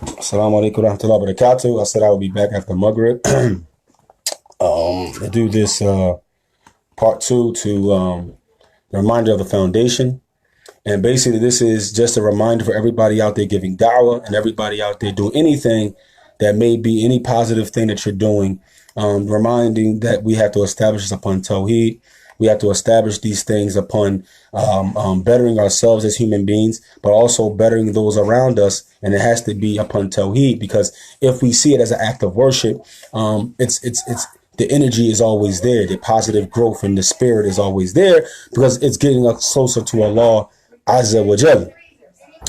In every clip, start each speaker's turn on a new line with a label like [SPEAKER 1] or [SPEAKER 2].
[SPEAKER 1] Assalamu alaikum warahmatullahi wabarakatuh. I said I would be back after Maghrib to do this part two to the reminder of the foundation. And basically, this is just a reminder for everybody out there giving da'wah and everybody out there doing anything that may be any positive thing that you're doing, reminding that we have to establish this upon Tawheed. We have to establish these things upon bettering ourselves as human beings, but also bettering those around us. And it has to be upon Tawheed, because if we see it as an act of worship, it's the energy is always there. The positive growth in the spirit is always there because it's getting us closer to Allah Azza wa Jal.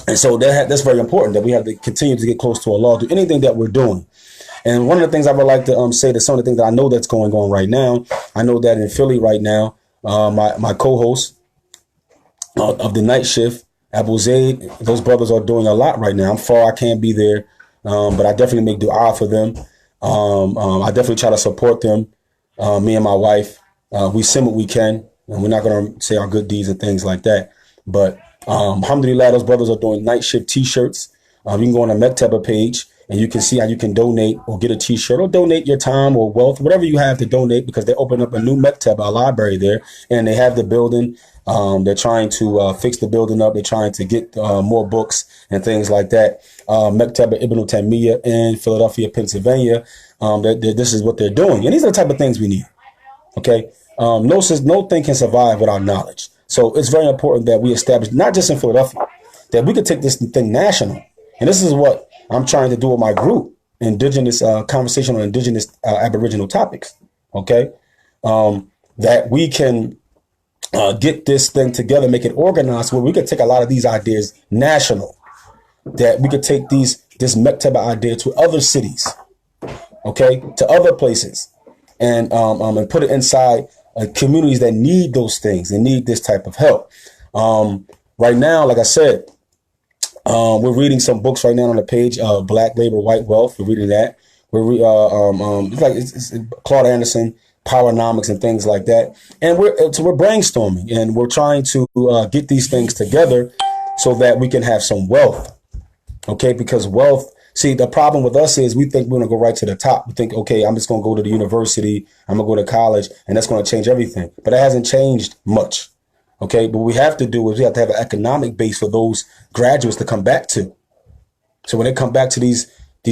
[SPEAKER 1] And so that's very important, that we have to continue to get close to Allah through anything that we're doing. And one of the things I would like to say to some of the things that I know that's going on right now, I know that in Philly right now, my co-host of the night shift, Abuesa, those brothers are doing a lot right now. I'm far, I can't be there, but I definitely make dua for them. I definitely try to support them. Me and my wife, we send what we can, and we're not going to say our good deeds and things like that. But alhamdulillah, those brothers are doing night shift T-shirts. You can go on the Mektaba page and you can see how you can donate or get a T-shirt or donate your time or wealth, whatever you have to donate, because they open up a new Mektaba, a library there, and they have the building. They're trying to fix the building up. They're trying to get more books and things like that. Mektaba Ibn Taymiyyah in Philadelphia, Pennsylvania. This is what they're doing. And these are the type of things we need. Okay. No thing can survive without knowledge. So it's very important that we establish, not just in Philadelphia, that we could take this thing national. And this is what I'm trying to do with my group, indigenous conversation on indigenous Aboriginal topics. Okay. That we can get this thing together, make it organized, where we could take a lot of these ideas national, that we could take this Mektaba idea to other cities, okay, to other places, and put it inside communities that need those things and need this type of help. Right now, like I said, we're reading some books right now on the page, Black Labor, White Wealth. We're reading that. It's Claude Anderson, Powernomics, and things like that. And we're brainstorming, and we're trying to get these things together so that we can have some wealth. Okay, because wealth. See, the problem with us is we think we're going to go right to the top. We think, okay, I'm just going to go to the university, I'm going to go to college, and that's going to change everything. But it hasn't changed much. Okay, but what we have to do is we have to have an economic base for those graduates to come back to. So when they come back to these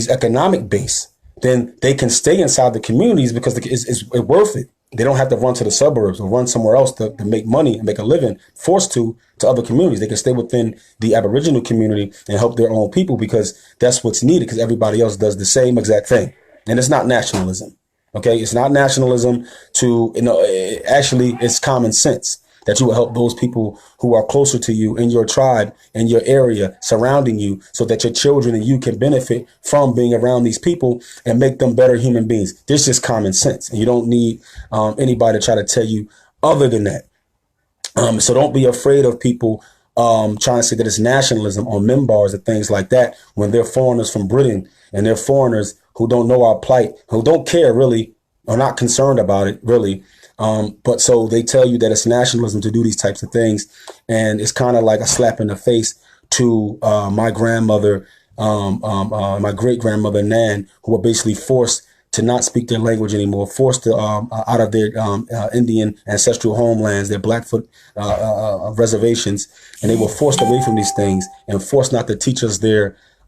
[SPEAKER 1] economic base, then they can stay inside the communities because it's worth it. They don't have to run to the suburbs or run somewhere else to make money and make a living, forced to other communities. They can stay within the Aboriginal community and help their own people, because that's what's needed, because everybody else does the same exact thing. And it's not nationalism. Okay, it's not nationalism actually it's common sense that you will help those people who are closer to you in your tribe, in your area, surrounding you, so that your children and you can benefit from being around these people and make them better human beings. This is common sense. And you don't need anybody to try to tell you other than that. So don't be afraid of people trying to say that it's nationalism on minbars and things like that, when they're foreigners from Britain and they're foreigners who don't know our plight, who don't care really, or not concerned about it really. But so they tell you that it's nationalism to do these types of things. And it's kind of like a slap in the face to my grandmother, my great grandmother Nan, who were basically forced to not speak their language anymore, forced to out of their Indian ancestral homelands, their Blackfoot reservations, and they were forced away from these things and forced not to teach us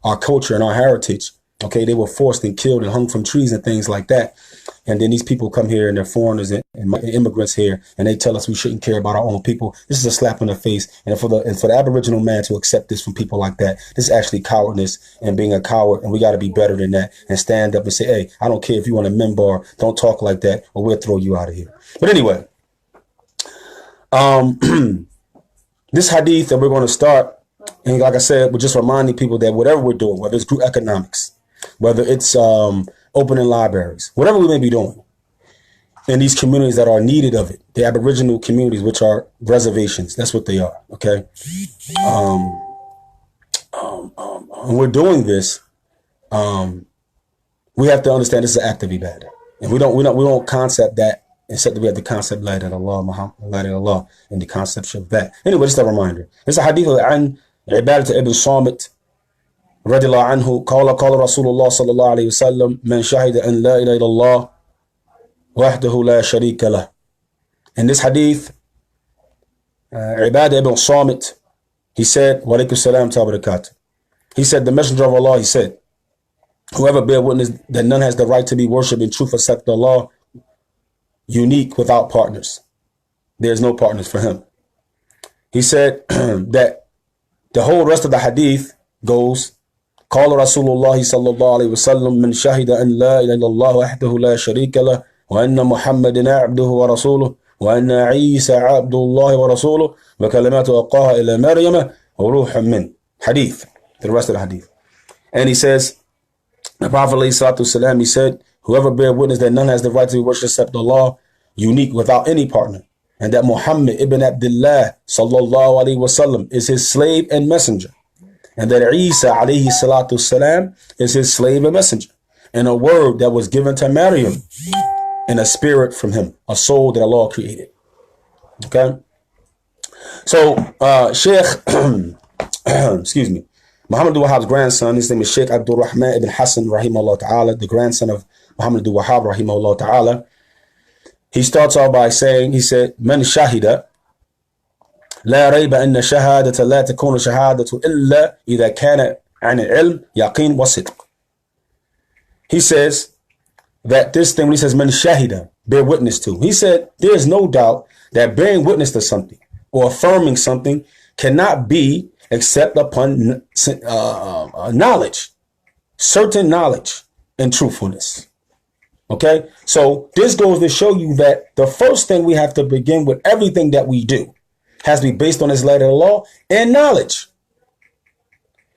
[SPEAKER 1] our culture and our heritage. Okay, they were forced and killed and hung from trees and things like that. And then these people come here and they're foreigners and immigrants here, and they tell us we shouldn't care about our own people. This is a slap in the face. And for the Aboriginal man to accept this from people like that, this is actually cowardness and being a coward. And we got to be better than that and stand up and say, hey, I don't care if you want a minbar, don't talk like that, or we'll throw you out of here. But anyway, this hadith that we're going to start, and like I said, we're just reminding people that whatever we're doing, whether it's group economics, whether it's opening libraries, whatever we may be doing in these communities that are needed of it, the Aboriginal communities, which are reservations, that's what they are. Okay. And we're doing this. We have to understand this is an act of ibadah, and we don't concept that, except that we have the concept la ilaha illallah, Muhammad, la ilaha illallah, and the concept of that. Anyway, just a reminder. It's a hadith of An Ibadat ibn Samit رضي الله عنه قال رسول الله صلى الله عليه وسلم من شهد أن لا إله إلا الله وحده لا شريك له. In this hadith, Ibadah ibn Samit, he said, wa alaikum salam wa barakatuh. He said, the Messenger of Allah, he said, whoever bear witness that none has the right to be worshipped in truth except Allah, unique without partners. There's no partners for him. He said that the whole rest of the hadith goes, قال رسول الله صلى الله عليه وسلم من شهد أن لا إله إلا الله وحده لا شريك له وأن محمدا عبده ورسوله وأن عيسى عبد الله ورسوله وكلماته ألقاها إلى مريم وروح منه. Hadith, the rest of the hadith. And he says, the Prophet ﷺ, he said, whoever bear witness that none has the right to be worshipped except Allah, unique without any partner, and that Muhammad ibn Abdullah sallallahu alaihi wasallam is his slave and messenger, and that Isa alayhi salatu salam is his slave and messenger, and a word that was given to Maryam, and a spirit from him, a soul that Allah created. Okay? So, Sheikh, excuse me, Muhammad Wahab's grandson, his name is Sheikh Abdul Rahman ibn Hassan rahimahullah ta'ala, the grandson of Muhammad Wahab rahimahullah ta'ala. He starts off by saying, he said, Man shahida لا ريب أن شهادة لا تكون شهادة إلا إذا كان عن العلم يقين وصدق. He says that this thing, when he says Man shahida, bear witness to, he said there is no doubt that bearing witness to something or affirming something cannot be except upon knowledge, certain knowledge and truthfulness. Okay, so this goes to show you that the first thing we have to begin with everything that we do has to be based on this letter of the law and knowledge.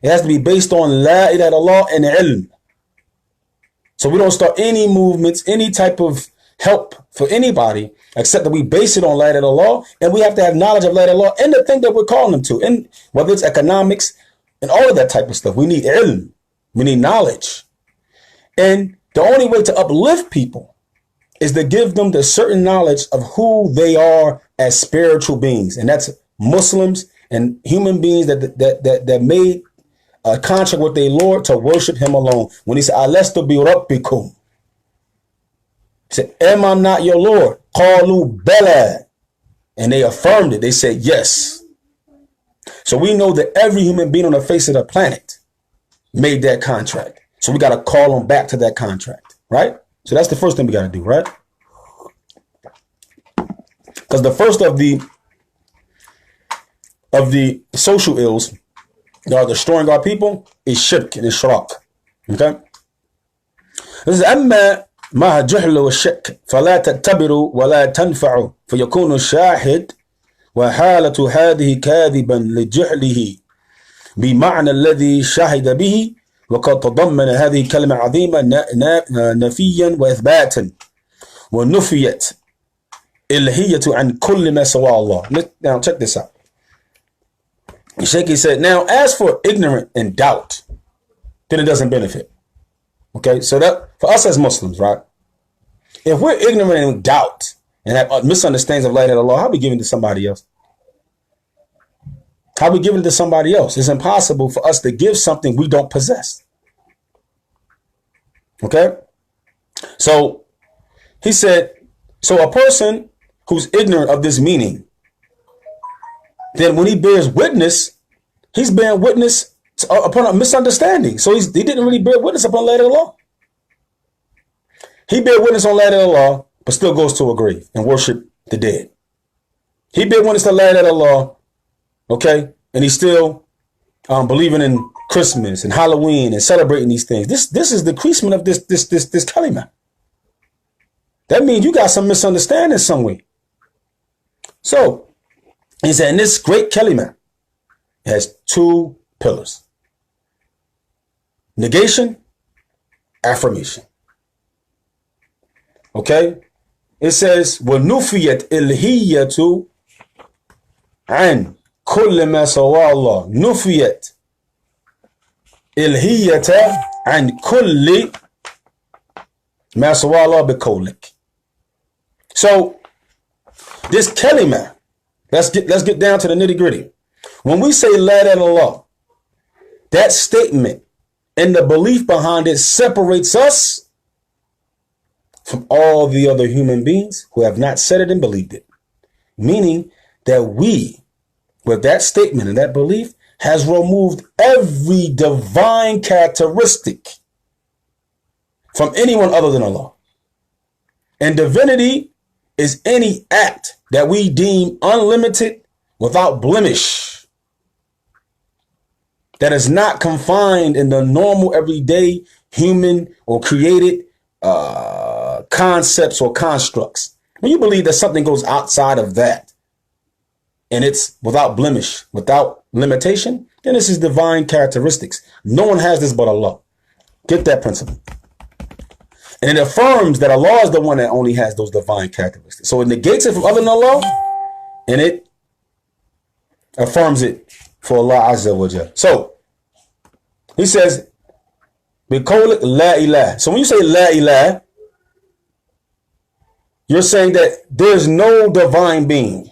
[SPEAKER 1] It has to be based on la ilaha illallah and ilm. So we don't start any movements, any type of help for anybody, except that we base it on la ilaha illallah, and we have to have knowledge of la ilaha illallah and the thing that we're calling them to, and whether it's economics and all of that type of stuff. We need ilm. We need knowledge. And the only way to uplift people is to give them the certain knowledge of who they are as spiritual beings. And that's Muslims and human beings that made a contract with their Lord to worship him alone. When he said, Alastu bi rabbikum, he said, am I not your Lord? Qalu bala. And they affirmed it. They said, yes. So we know that every human being on the face of the planet made that contract. So we got to call them back to that contract, right? So that's the first thing we got to do, right? Because the first of the social ills that are destroying our people is shirk and ishraq. Okay? This is أما مع الجهل والشك فلا تعتبروا ولا تنفعوا فيكون الشاهد وحالة هذه كاذبا لجهله بمعنى الذي شهد به وقد تضمن هذه كلمة عظيمة نفيا وإثباتا ونفيت الهية عن كل ما سوى الله. Now check this out. Shaykh said, now as for ignorant and doubt, then it doesn't benefit. Okay, so that for us as Muslims, right? If we're ignorant and doubt and have misunderstandings of la ilaha illallah, how are we giving it to somebody else? How are we giving it to somebody else? It's impossible for us to give something we don't possess. Okay? So he said, so a person who's ignorant of this meaning, then when he bears witness, he's bearing witness upon a misunderstanding. So he didn't really bear witness upon la ilaha illallah. He bear witness on la ilaha illallah, but still goes to a grave and worship the dead. He bear witness to la ilaha illallah, okay, and he's still believing in Christmas and Halloween and celebrating these things. This is the decreasement of this kalima. That means you got some misunderstanding somewhere. So he said, in this great kalima, it has two pillars: negation, affirmation. Okay, it says وَنُفِيَتْ إِلْهِيَّةُ عَنْ كُلِّ مَا سَوَى اللَّهُ. نُفِيَتْ إِلْهِيَّةَ عَنْ كُلِّ مَا سَوَى اللَّهُ بِقَوْلِكَ. So this kalima, let's get down to the nitty gritty. When we say la ilaha illallah, that statement and the belief behind it separates us from all the other human beings who have not said it and believed it. Meaning that we, with that statement and that belief, has removed every divine characteristic from anyone other than Allah. And divinity is any act that we deem unlimited, without blemish, that is not confined in the normal, everyday, human or created concepts or constructs. When you believe that something goes outside of that, and it's without blemish, without limitation, then this is divine characteristics. No one has this but Allah. Get that principle. And it affirms that Allah is the one that only has those divine characteristics. So it negates it from other than Allah, and it affirms it for Allah Azza wa Jal. So he says, "Biqawlik la ilah." So when you say la ilah, you're saying that there's no divine being.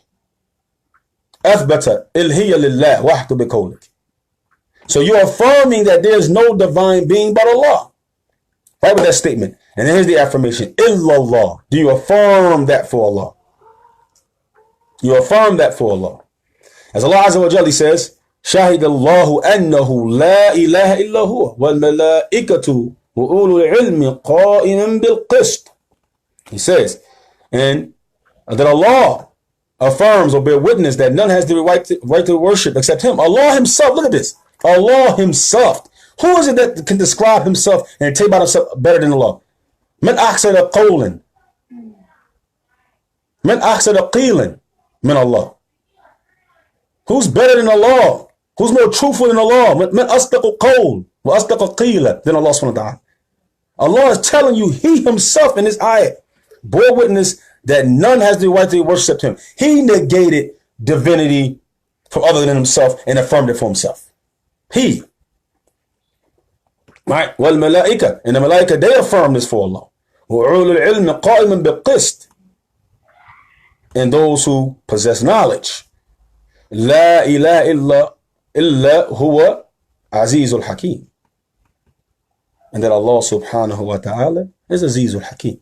[SPEAKER 1] Athbata ilhiya lillah wahdu biqawlik. So you're affirming that there's no divine being but Allah. Right with that statement. And then here's the affirmation. Illallah. Do you affirm that for Allah? You affirm that for Allah. As Allah Azza wa Jalla says, Shahid Allahu annahu la ilaha illa huwa wal malaikatu wa ulul ilmi qa'iman bil qist. He says, and that Allah affirms or bear witness that none has the right to worship except Him. Allah Himself, look at this. Allah Himself. Who is it that can describe Himself and tell about Himself better than Allah? Man ahsana qawlan. Man ahsana qilan min Allah. Who's better than Allah? Who's more truthful than Allah? Man asdaqu qawl wa asdaqu qila than Allah subhanahu wa ta'ala. Allah is telling you, He Himself in this ayat bore witness that none has the right to worship Him. He negated divinity from other than Himself and affirmed it for Himself. He. Right? Wal malaika. And the malaika, they affirm this for Allah. وَعُولُ الْعِلْمِ قَائِمًا بِالْقِسْطِ. And those who possess knowledge. لا إله إلا هو عزيز الحكيم. And that Allah subhanahu wa ta'ala is Azizul Hakim.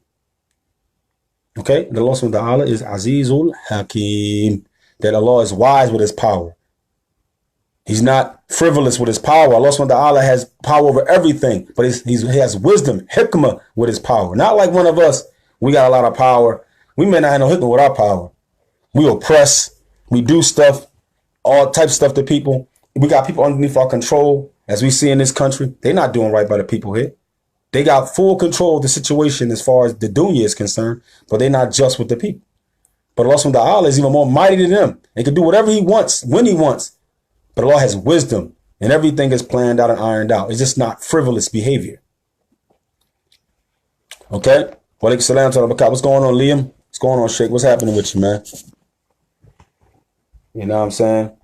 [SPEAKER 1] Okay? That Allah subhanahu wa ta'ala is Azizul Hakim. That Allah is wise with His power. He's not frivolous with His power. Allah subhanahu wa ta'ala has power over everything. But He has wisdom, hikmah with His power. Not like one of us. We got a lot of power. We may not have no hikmah with our power. We oppress. We do stuff. All types of stuff to people. We got people underneath our control, as we see in this country. They're not doing right by the people here. They got full control of the situation as far as the dunya is concerned, but they're not just with the people. But Allah subhanahu wa ta'ala is even more mighty than them. He can do whatever He wants, when He wants. But Allah has wisdom, and everything is planned out and ironed out. It's just not frivolous behavior. Okay? What's going on, Liam? What's going on, Sheikh? What's happening with you, man? You know what I'm saying?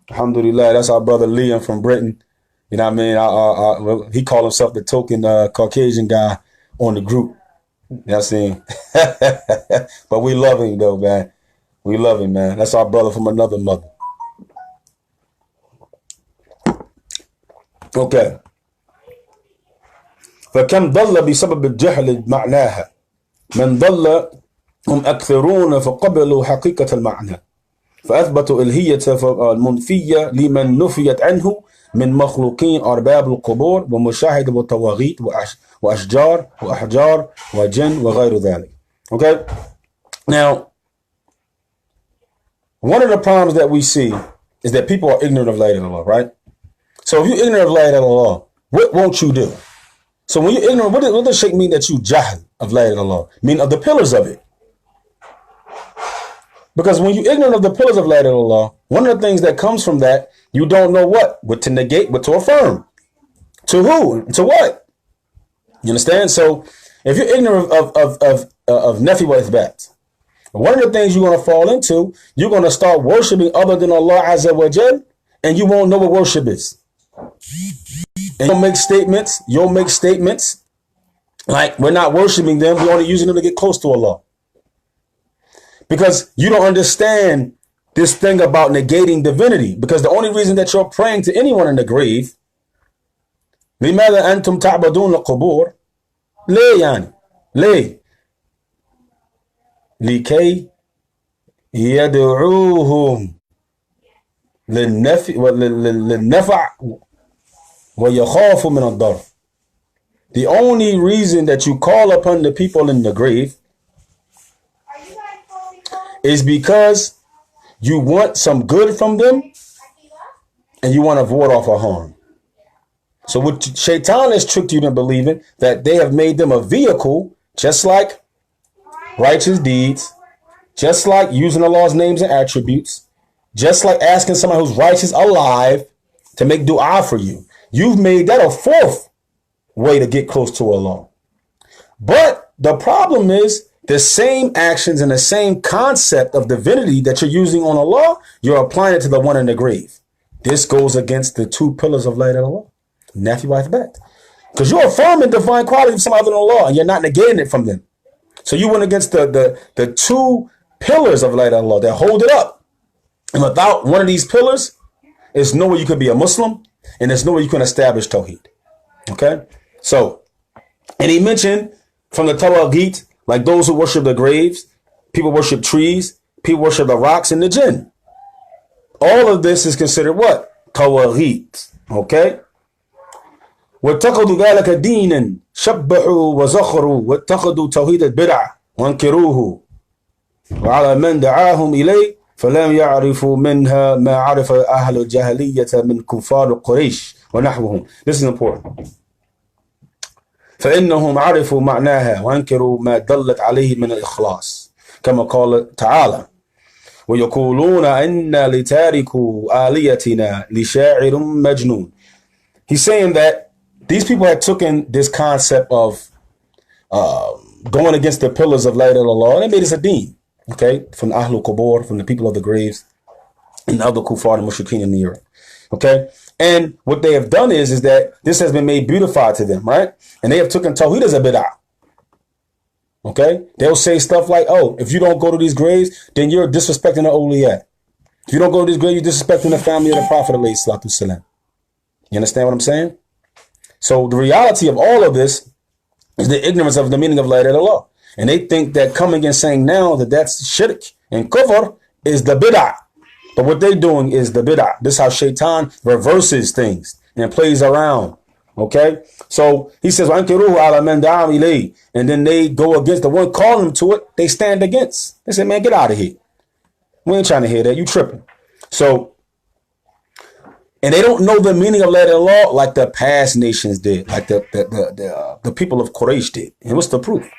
[SPEAKER 1] Alhamdulillah, that's our brother Liam from Britain. You know what I mean? He called himself the token Caucasian guy on the group. You know what I'm saying? But we love him, though, man. We love him, man. That's our brother from another mother. Okay. فكم ضل بسبب الجهل معناها من ضل هم أكثرون فقبلوا حقيقة المعنى فأثبتوا الهية المنفية لمن نفيت عنه من مخلوقين أرباب القبور ومشاهد وطواغيت وأشجار وأحجار وجن وغير ذلك. Okay. Now, one of the problems that we see is that people are ignorant of La ilaha illallah, right? So if you're ignorant of La ilaha illallah, what won't you do? So when you're ignorant, what does Shaykh mean that you jahl of La ilaha illallah? Mean of the pillars of it. Because when you're ignorant of the pillars of La ilaha illallah, one of the things that comes from that, you don't know what to negate, what to affirm. To who? To what? You understand? So if you're ignorant of Nafi wa Ithbat, one of the things you're going to fall into, you're going to start worshiping other than Allah Azza wa Jal, and you won't know what worship is. And you'll make statements like we're not worshiping them, we're only using them to get close to Allah. Because you don't understand this thing about negating divinity. Because the only reason that you're praying to anyone in the grave لماذا أنتم تعبدون القبور؟ ليه يعني؟ ليه؟ لكي يدعوهم للنفع ويخافوا من الضر. The only reason that you call upon the people in the grave is because you want some good from them and you want to ward off a harm. So what Shaitan has tricked you into believing that they have made them a vehicle, just like righteous deeds, just like using Allah's names and attributes, just like asking somebody who's righteous alive to make dua for you. You've made that a fourth way to get close to Allah. But the problem is the same actions and the same concept of divinity that you're using on Allah, you're applying it to the one in the grave. This goes against the two pillars of La ilaha illallah. Nafi wa ithbat. Because you're affirming divine quality of some other than Allah and you're not negating it from them. So you went against the two pillars of La ilaha illallah that hold it up. And without one of these pillars, there's no way you could be a Muslim and there's no way you can establish Tawheed. Okay? So, and he mentioned from the Tawaghit, like those who worship the graves, people worship trees, people worship the rocks and the jinn. All of this is considered what? Tawaghit. Okay? واتخذوا ذلك دينا شبحوا وزخروا واتخذوا توحيد البدع وانكروه وعلى من دعاهم إليه فلم يعرفوا منها ما عرف أهل الجاهلية من كفار قريش ونحوهم. This is important. فإنهم عرفوا معناها وانكروا ما دلت عليه من الإخلاص كما قال تعالى ويقولون إنا لتاركوا آليتنا لشاعر مجنون. He's saying that these people had taken this concept of going against the pillars of La ilaha illallah and they made this a deen, okay, from Ahlul Qubur, from the people of the graves and the other kuffar and mushrikeen in the earth, okay. And what they have done is that this has been made beautified to them, right? And they have taken Tawheed as a bid'ah, okay. They'll say stuff like, oh, if you don't go to these graves, then you're disrespecting the awliya. If you don't go to these graves, you're disrespecting the family of the Prophet alayhi salatu salam. You understand what I'm saying? So the reality of all of this is the ignorance of the meaning of La ilaha illallah. And they think that coming and saying now that that's shirk and kufr is the bid'ah. But what they're doing is the bid'ah. This is how Shaitan reverses things and plays around. Okay? So he says, and then they go against the one calling them to it, they stand against. They say, man, get out of here. We ain't trying to hear that. You tripping. So, and they don't know the meaning of La ilaha illallah like the past nations did, like the people of Quraysh did. And what's the proof?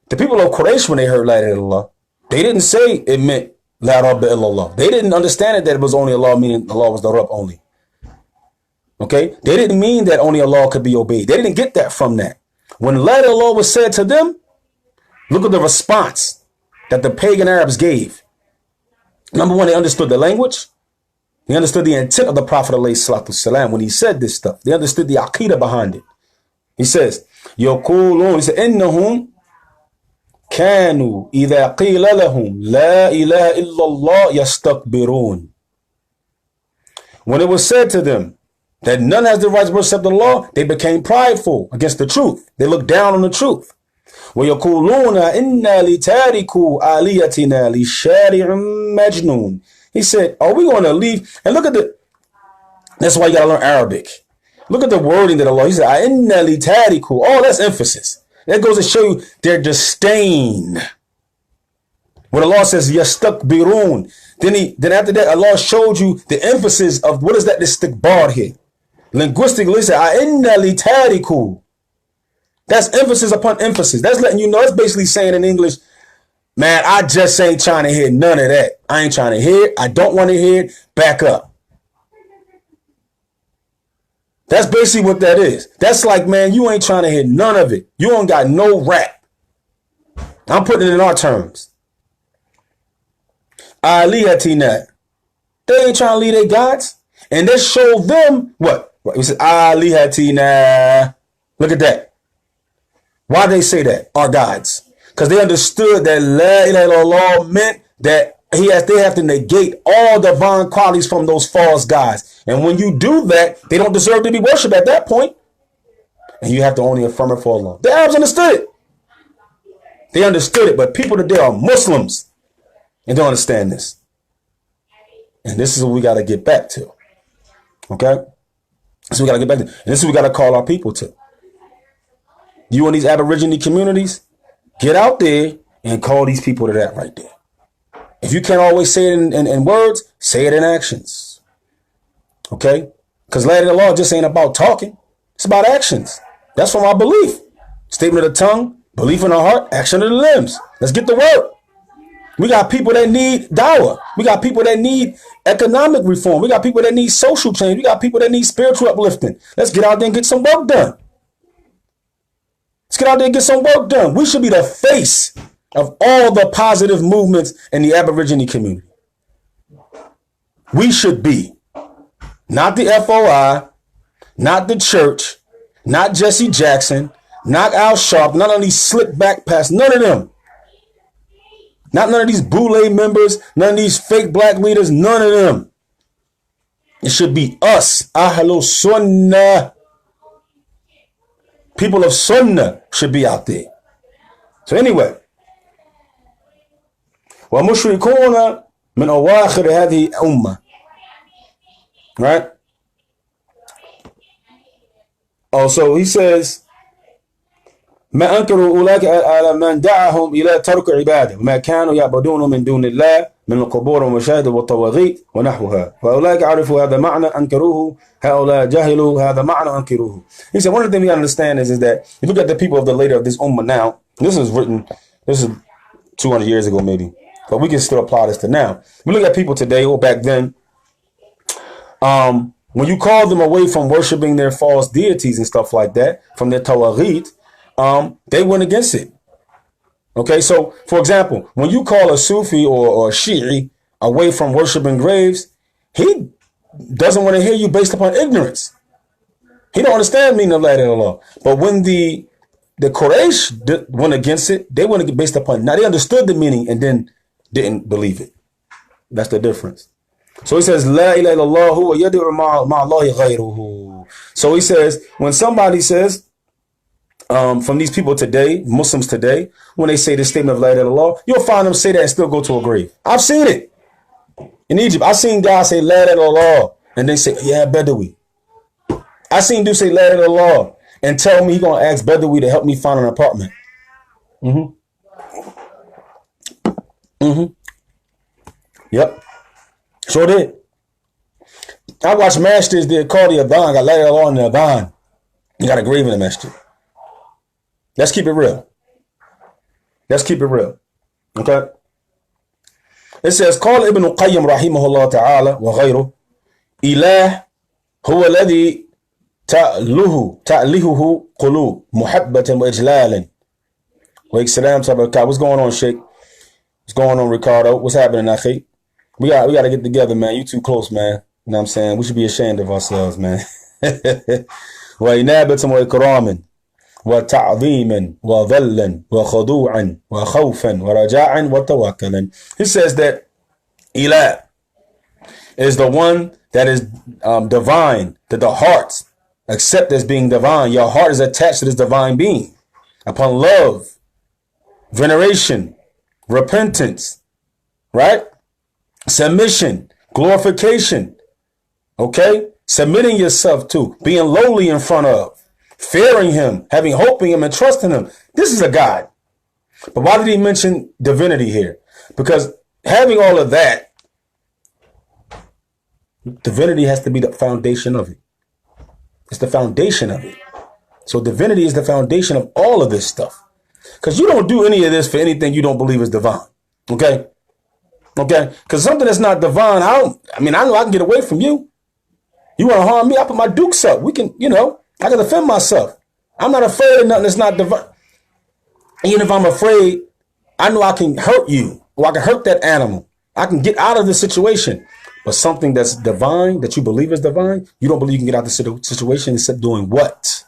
[SPEAKER 1] The people of Quraysh, when they heard La ilaha illallah, they didn't say it meant La Rabba illallah. They didn't understand it that it was only Allah, meaning Allah was the Rabb only. Okay? They didn't mean that only Allah could be obeyed. They didn't get that from that. When La ilaha illallah was said to them, look at the response that the pagan Arabs gave. Number one, they understood the language. They understood the intent of the Prophet ﷺ when he said this stuff. They understood the aqidah behind it. He says, يقولون, he said, إنهم كانوا إذا قيل لهم لا إله إلا الله يستكبرون. When it was said to them that none has the right to worship the law, they became prideful against the truth. They looked down on the truth. ويقولون إنا لتاركوا آليتنا لشارع مجنون. He said, are we going to leave? And look at that's why you got to learn Arabic. Look at the wording that Allah, he said, Inna li tariku. Oh, that's emphasis. That goes to show you their disdain. When Allah says, yastakbirun, then after that, Allah showed you the emphasis of what is that istikbar here? Linguistically, he said, Inna li tariku. That's emphasis upon emphasis. That's letting you know, it's basically saying in English, man, I just ain't trying to hear none of that. I ain't trying to hear it. I don't want to hear it. Back up. That's basically what that is. That's like, man, you ain't trying to hear none of it. You don't got no rap. I'm putting it in our terms. Alihatina. They ain't trying to lead their gods. And they showed them what? It said, Alihatina. Look at that. Why they say that? Our gods. Because they understood that La ilaha illallah meant that They have to negate all divine qualities from those false gods. And when you do that, they don't deserve to be worshipped at that point. And you have to only affirm it for Allah. The Arabs understood it. They understood it, but people today are Muslims and don't understand this. And this is what we got to get back to. Okay? So we got to get back to. And this is what we got to call our people to. You in these Aborigine communities, get out there and call these people to that right there. If you can't always say it in words, say it in actions. Okay? Because La ilaha illallah just ain't about talking. It's about actions. That's from our belief. Statement of the tongue, belief in the heart, action of the limbs. Let's get to work. We got people that need dawah. We got people that need economic reform. We got people that need social change. We got people that need spiritual uplifting. Let's get out there and get some work done. Let's get out there and get some work done. We should be the face of all the positive movements in the Aborigine community. We should be. Not the FOI, not the church, not Jesse Jackson, not Al Sharp, none of these slick back pass, none of them. Not none of these Boule members, none of these fake black leaders, none of them. It should be us, Ahlu Sunnah. People of Sunnah should be out there. So anyway, وَمُشْرِكُونَ مِنْ أَوَاخِرِ هَذِهِ الْأُمَّةِ. Right? Oh, so he says, ما أنكروا أولئك على من دعاهم إلى ترك عبادة وما كانوا يعبدون من دون الله من القبور والمشاهد والطواغيت ونحوها فأولئك عرفوا هذا معنى أنكروه هؤلاء جهلوا هذا معنى أنكروه. He said one of the things we understand is that if you look at the people of the later of this ummah now, this is 200 years ago maybe, but we can still apply this to now. We look at people today or back then, when you call them away from worshiping their false deities and stuff like that, from their tawaghit, they went against it. Okay, so for example, when you call a Sufi or a Shi'i away from worshiping graves, he doesn't want to hear you based upon ignorance. He don't understand the meaning of La ilaha illallah. But when the Quraysh went against it, they went based upon, now they understood the meaning and then didn't believe it. That's the difference. So he says, La ilaha illallah huwa yad'u ma'allahi ghayruhu. So he says, when somebody says, from these people today, Muslims today, when they say this statement of La ilaha illallah, you'll find them say that and still go to a grave. I've seen it. In Egypt, I've seen guys say La ilaha illallah and they say, yeah, Bedawi. I seen dudes say La ilaha illallah and tell me he gonna ask Bedawi to help me find an apartment. Yep. Sure did. I watched masters that call the Adhan, got La ilaha illallah in the Adhan. You got a grave in the masjid. Let's keep it real. Let's keep it real. Okay? It says, قال ابن القيم رحمه الله تعالى وغيره إله هو الذي تألهه قلوب محبة وإجلالا. Wake salam tabarakat. What's going on, Sheikh? What's going on, Ricardo? What's happening, Akhi? We got to get together, man. You too close, man. You know what I'm saying? We should be ashamed of ourselves, man. وإنابة وإكراما وتعظيما وذلا وخضوعا وخوفا ورجاعا وتوكلا. He says that Ilah is the one that is divine, that the hearts accept as being divine. Your heart is attached to this divine being upon love, veneration, repentance, right? Submission, glorification, okay? Submitting yourself to, being lowly in front of, fearing him, having hope in him and trusting him. This is a God. But why did he mention divinity here? Because having all of that, divinity has to be the foundation of it. It's the foundation of it. So divinity is the foundation of all of this stuff. Because you don't do any of this for anything you don't believe is divine. Okay? Okay? Because something that's not divine, I know I can get away from you. You want to harm me? I put my dukes up. We can, I can defend myself. I'm not afraid of nothing that's not divine. Even if I'm afraid, I know I can hurt you or I can hurt that animal. I can get out of the situation. But something that's divine, that you believe is divine, you don't believe you can get out of the situation except doing what?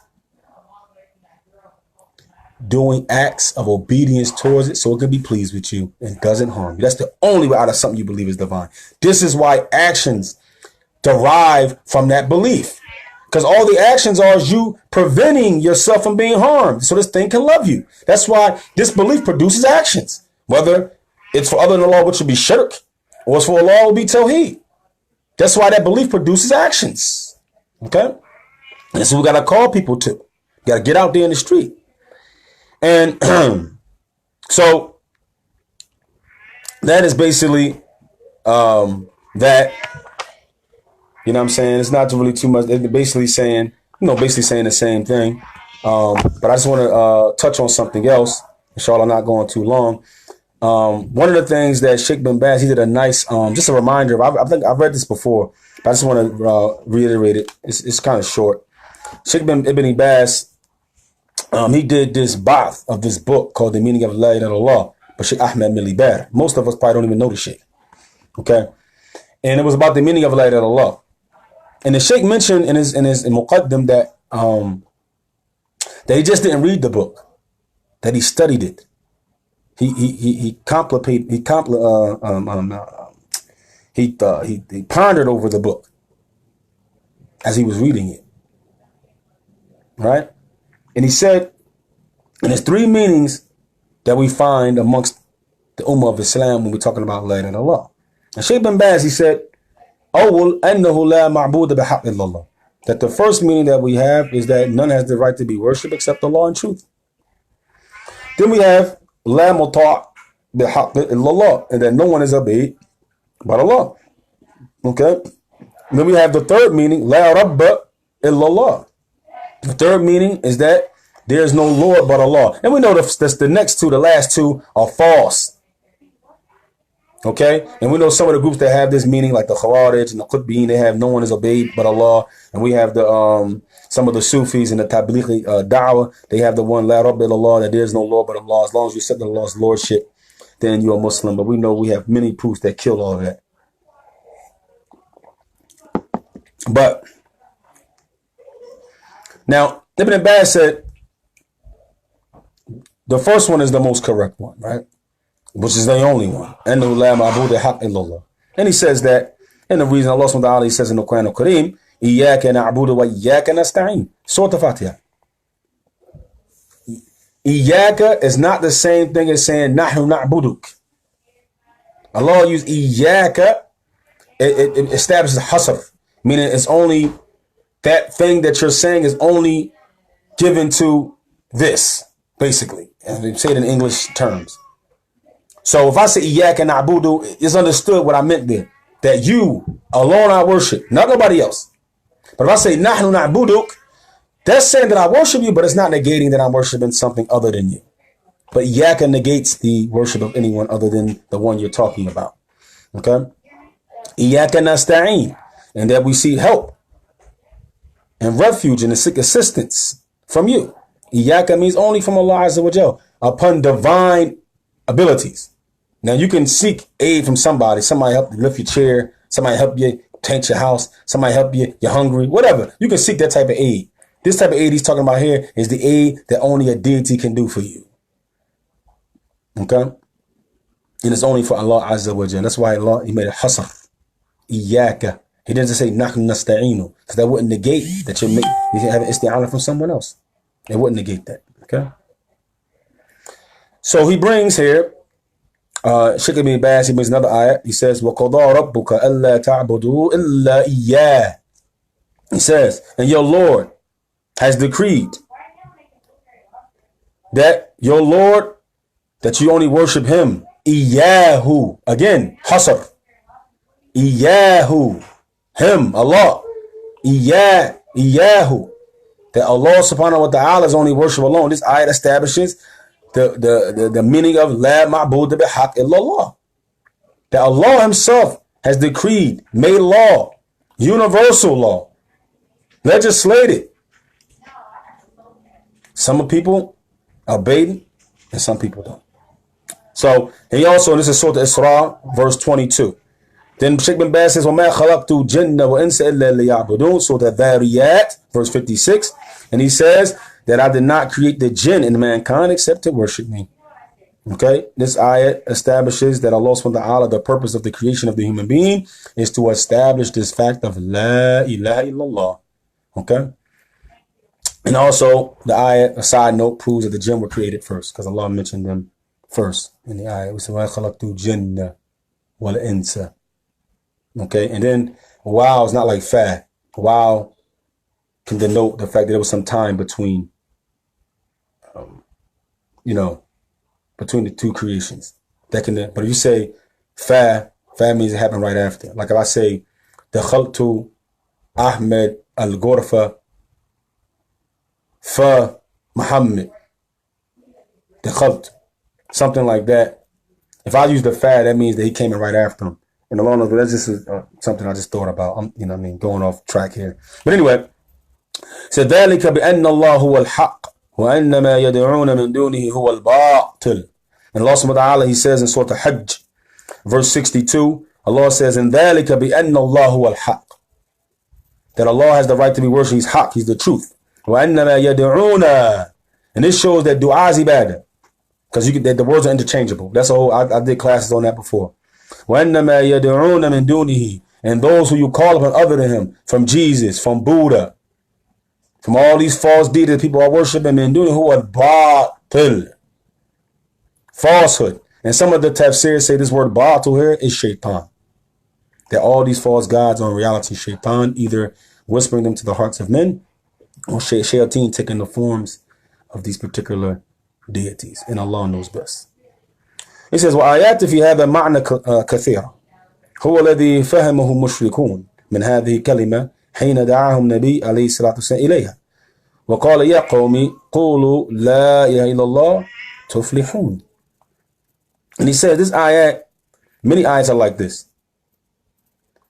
[SPEAKER 1] doing acts of obedience towards it so it can be pleased with you and doesn't harm you. That's the only way out of something you believe is divine. This is why actions derive from that belief. Because all the actions are is you preventing yourself from being harmed so this thing can love you. That's why this belief produces actions. Whether it's for other than Allah, which would be shirk, or it's for Allah, would be tawheed. That's why that belief produces actions. Okay? And so we got to call people to. You got to get out there in the street. And so that is basically that. You know what I'm saying? It's not really too much. They're basically saying, basically saying the same thing. But I just want to touch on something else. Inshallah, not going too long. One of the things that Sheikh bin Baz, he did a nice, just a reminder. I think I've read this before, but I just want to reiterate it. It's kind of short. Sheikh bin Ibn Baz, he did this ba'ath of this book called The Meaning of La ilaha illallah by Sheikh Ahmed Milibar. Most of us probably don't even know the Sheikh. Okay? And it was about the meaning of La ilaha illallah. And the Sheikh mentioned in his Muqaddam that he just didn't read the book, that he studied it. He pondered over the book as he was reading it, right? And he said, and there's three meanings that we find amongst the Ummah of Islam when we're talking about La ilaha illallah. And Sheikh bin Baz, he said, that the first meaning that we have is that none has the right to be worshipped except Allah in truth. Then we have La muta' bihaqq illallah, and that no one is obeyed but Allah. Okay. Then we have the third meaning, La rabba illallah. The third meaning is that there is no Lord but Allah. And we know that's the next two, the last two are false. Okay, and we know some of the groups that have this meaning, like the Khawarij and the Qutbiyyin, they have no one is obeyed but Allah. And we have the some of the Sufis and the Tablighi Da'wah, they have the one La Rabba illallah, that there is no Lord but Allah. As long as you accept Allah's lordship, then you're a Muslim. But we know we have many proofs that kill all of that. But now Ibn Abbas said the first one is the most correct one, right? Which is the only one. And he says that, and the reason Allah subhanahu wa ta'ala says in the Quran al-Kareem, إِيَّاكَ نَعْبُدُ وَإِيَّاكَ نَسْتَعِينُ Surah Al-Fatiha. Iyaka is not the same thing as saying Nahnu na'buduk. Allah used Iyaka, it establishes hasr, meaning it's only that thing that you're saying is only given to this, basically. And we say it in English terms. So if I say Iyaka na'budu, it's understood what I meant there. That you alone I worship, not nobody else. But if I say Nahnu na'buduk, that's saying that I worship you, but it's not negating that I'm worshiping something other than you. But Iyaka negates the worship of anyone other than the one you're talking about. Okay? Iyaka nasta'in, and that we seek help and refuge and assistance from you. Iyaka means only from Allah Azza wa Jal, upon divine abilities. Now you can seek aid from somebody. Somebody help you lift your chair. Somebody help you paint your house. Somebody help you. You're hungry. Whatever. You can seek that type of aid. This type of aid he's talking about here is the aid that only a deity can do for you. Okay? And it's only for Allah Azza wa Jalla. That's why Allah, he made it hasr. Iyaka. He doesn't say nahnu nasta'inu, because that wouldn't negate that you have an isti'ana from someone else. It wouldn't negate that. Okay? So he brings here, Shaykh ibn Baz, he brings another ayah. He says, وَقَضَى رَبُّكَ أَلَّا تَعْبُدُوا إِلَّا إِيَّاهُ. He says, and your Lord has decreed that your Lord, that you only worship him. Iyahu. Again, hasr. Iyahu. Him, Allah. Iyahu. That Allah subhanahu wa ta'ala is only worship alone. This ayat establishes the meaning of La ma'buda bihaq illallah. That Allah himself has decreed, made law, universal law, legislated. Some people obey and some people don't. So he also, this is Surah Al-Isra, verse 22. Then Shaykh bin Baz says, وَمَا خَلَقْتُ الْجِنَّ وَإِنْسَ إِلَّا لِيَعْبُدُونَ. Surah Al-Dhariyat, verse 56. And he says that I did not create the jinn and mankind except to worship me. Okay, this ayat establishes that Allah subhanahu wa ta'ala, the purpose of the creation of the human being is to establish this fact of La ilaha illallah. Okay, and also the ayat, a side note, proves that the jinn were created first because Allah mentioned them first in the ayat. We said, "Wa khalaqtu jinna wal insa." Okay, and then wow is not like fa. Wow can denote the fact that there was some time between, between the two creations. That can, but if you say fa means it happened right after. Like if I say, dakhaltu Ahmed al-Ghurfa fa Muhammad, dakhaltu, something like that. If I use the fa, that means that he came in right after him. And along those, that's just something I just thought about. I'm, going off track here. But anyway, so ذلك بأن الله هو الحق وأن ما يدعون من دونه هو الباطل. And Allah subhanahu wa ta'ala, he says in Surah Al-Hajj, verse 62, Allah says, in ذلك بأن الله هو الحق, that Allah has the right to be worshipped. He's haq, he's the truth. وأن ما يدعون, and this shows that dua is ibadah, because the words are interchangeable. That's a whole, I did classes on that before. وأن ما يدعون من دونه, and those who you call upon other than him, from Jesus, from Buddha, from all these false deities that people are worshiping, and doing who are batil, falsehood. And some of the tafsirs say this word batil here is shaitan. That all these false gods are in reality shaitan, either whispering them to the hearts of men, or shayateen taking the forms of these particular deities. And Allah knows best. He says, وآيات في هذا معنى كثيرة هو الذي فهمه المشركون من هذه الكلمة حين دعاهم نبي عليه الصلاة والسلام إليها وقال يا قوم قولوا لا إله إلا الله تفلحون. And he said, this ayat, many ayats are like this,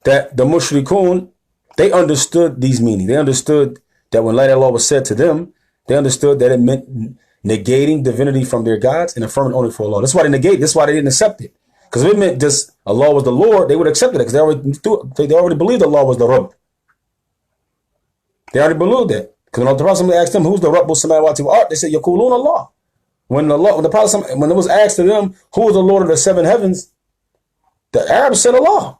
[SPEAKER 1] that the mushrikun, they understood these meanings. They understood that when La ilaha illallah was said to them, they understood that it meant negating divinity from their gods and affirming only for Allah. That's why they negated. That's why they didn't accept it. Because if it meant just Allah was the Lord, they would have accepted it, because they already believed Allah was the Rabb. They already believed that. Because when the Prophet asked them, who's the Rabbul Samawati wal Ard, they said, Yaqulun Allah. When it was asked to them, who is the Lord of the seven heavens, the Arabs said Allah.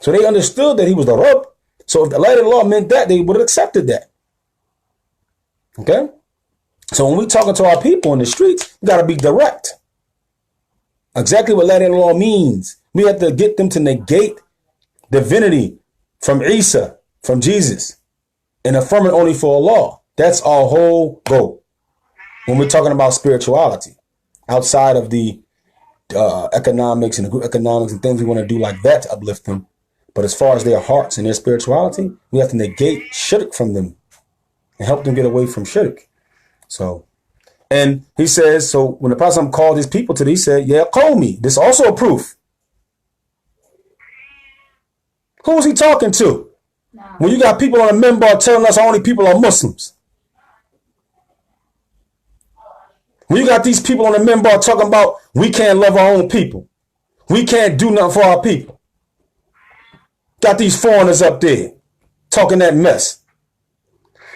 [SPEAKER 1] So they understood that he was the Rabb. So if the light of Allah meant that, they would have accepted that. Okay? So when we're talking to our people in the streets, we got to be direct. Exactly what La ilaha illallah means. We have to get them to negate divinity from Isa, from Jesus, and affirm it only for Allah. That's our whole goal when we're talking about spirituality, outside of the economics and the group economics and things we want to do like that to uplift them. But as far as their hearts and their spirituality, we have to negate shirk from them and help them get away from shirk. So, and he says, so when the Prophet called his people to this, he said, yeah, call me. This is also a proof. Who was he talking to? No. When you got people on the minbar telling us only people are Muslims. When you got these people on the minbar talking about we can't love our own people. We can't do nothing for our people. Got these foreigners up there talking that mess.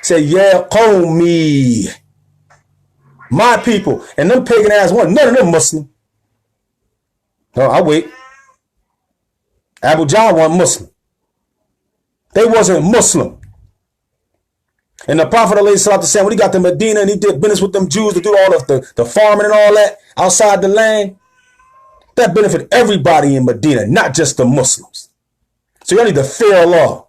[SPEAKER 1] Say, yeah, call me. My people. And them pagan ass one, none of them Muslim. No, I wait. Abu Jahl wasn't Muslim. They wasn't Muslim. And the Prophet ﷺ, when he got to Medina and he did business with them Jews to do all of the farming and all that outside the land, that benefited everybody in Medina, not just the Muslims. So y'all need to fear Allah.